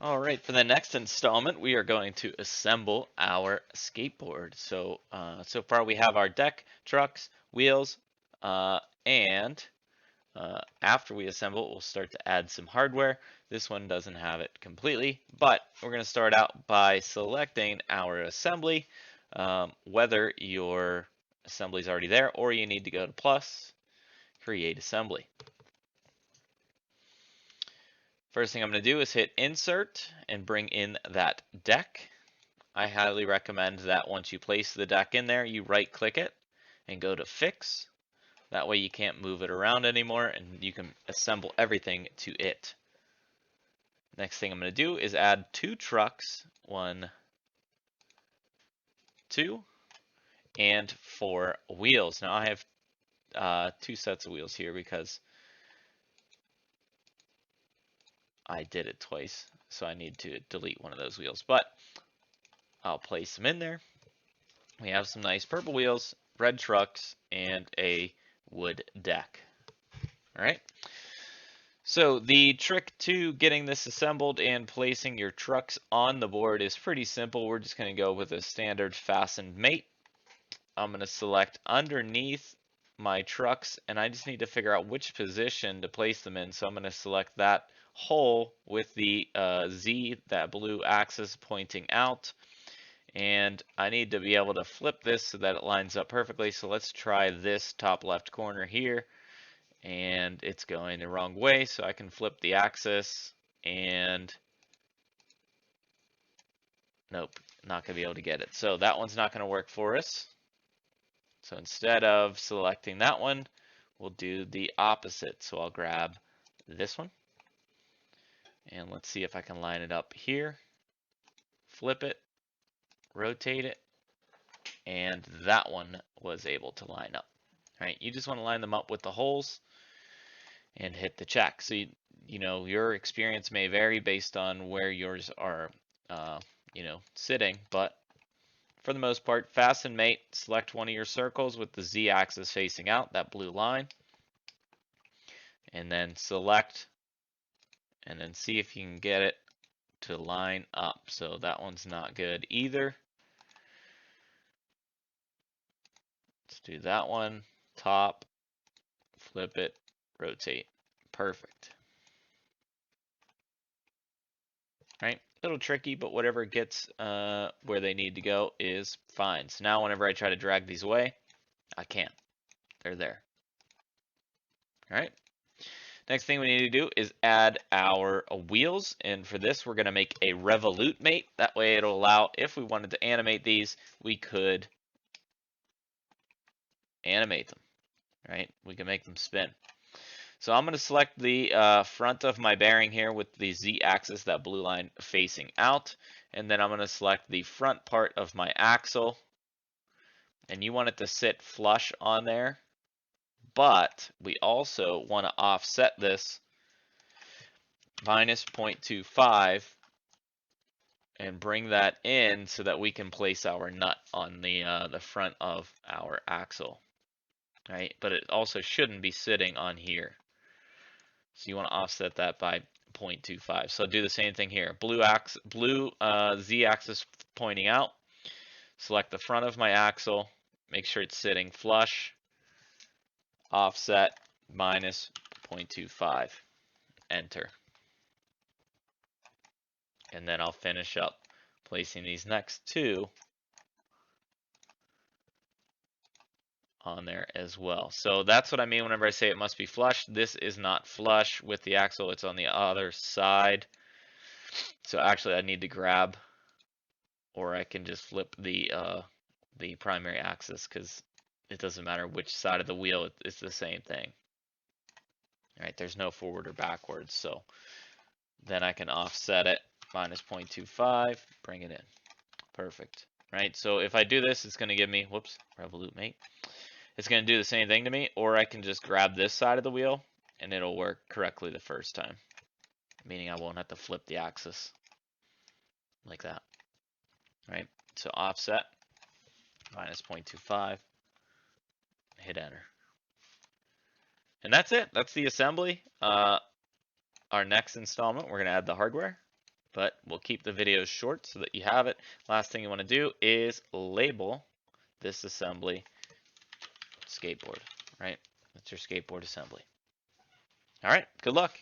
All right, for the next installment, we are going to assemble our skateboard. So far we have our deck, trucks, wheels, and after we assemble, we'll start to add some hardware. This one doesn't have it completely, but we're going to start out by selecting our assembly, whether your assembly is already there or you need to go to plus, create assembly. First thing I'm going to do is hit insert and bring in that deck. I highly recommend that once you place the deck in there, you right click it and go to fix. That way you can't move it around anymore and you can assemble everything to it. Next thing I'm going to do is add 2 trucks, 1, 2, and 4 wheels. Now I have 2 sets of wheels here because I did it twice, so I need to delete one of those wheels, but I'll place them in there. We have some nice purple wheels, red trucks, and a wood deck. All right. So the trick to getting this assembled and placing your trucks on the board is pretty simple. We're just going to go with a standard fastened mate. I'm going to select underneath my trucks, and I just need to figure out which position to place them in. So I'm going to select that hole with the Z, that blue axis pointing out. And I need to be able to flip this so that it lines up perfectly. So let's try this top left corner here. And it's going the wrong way, so I can flip the axis and nope, not going to be able to get it. So that one's not going to work for us. So instead of selecting that one, we'll do the opposite. So I'll grab this one and let's see if I can line it up here, flip it, rotate it, and that one was able to line up. All right, you just want to line them up with the holes and hit the check. So you know your experience may vary based on where yours are sitting, but for the most part, fasten mate, select one of your circles with the Z axis facing out, that blue line, and then select and then see if you can get it to line up. So that one's not good either. Let's do that one, top, flip it, rotate. Perfect. Right? A little tricky, but whatever gets where they need to go is fine. So now whenever I try to drag these away, I can't. They're there. All right. Next thing we need to do is add our wheels. And for this, we're going to make a revolute mate. That way it'll allow, if we wanted to animate these, we could animate them, right? We can make them spin. So I'm going to select the front of my bearing here with the Z axis, that blue line facing out. And then I'm going to select the front part of my axle. And you want it to sit flush on there. But we also want to offset this minus 0.25 and bring that in so that we can place our nut on the front of our axle, right? But it also shouldn't be sitting on here. So you want to offset that by 0.25. So do the same thing here. Blue Z axis pointing out. Select the front of my axle. Make sure it's sitting flush. Offset minus 0.25. Enter. And then I'll finish up placing these next 2 on there as well. So that's what I mean whenever I say it must be flush. This is not flush with the axle, it's on the other side. So actually I need to grab, or I can just flip the primary axis because it doesn't matter which side of the wheel, it's the same thing. All right, there's no forward or backwards, so then I can offset it minus 0.25, bring it in. Perfect. Right, so if I do this, it's going to give me, whoops, revolute mate. It's going to do the same thing to me, or I can just grab this side of the wheel and it'll work correctly the first time, meaning I won't have to flip the axis like that. Right, so offset minus 0.25, hit enter. And that's it. That's the assembly. Our next installment, we're going to add the hardware. but we'll keep the videos short so that you have it. Last thing you want to do is label this assembly skateboard, right? That's your skateboard assembly. All right, good luck.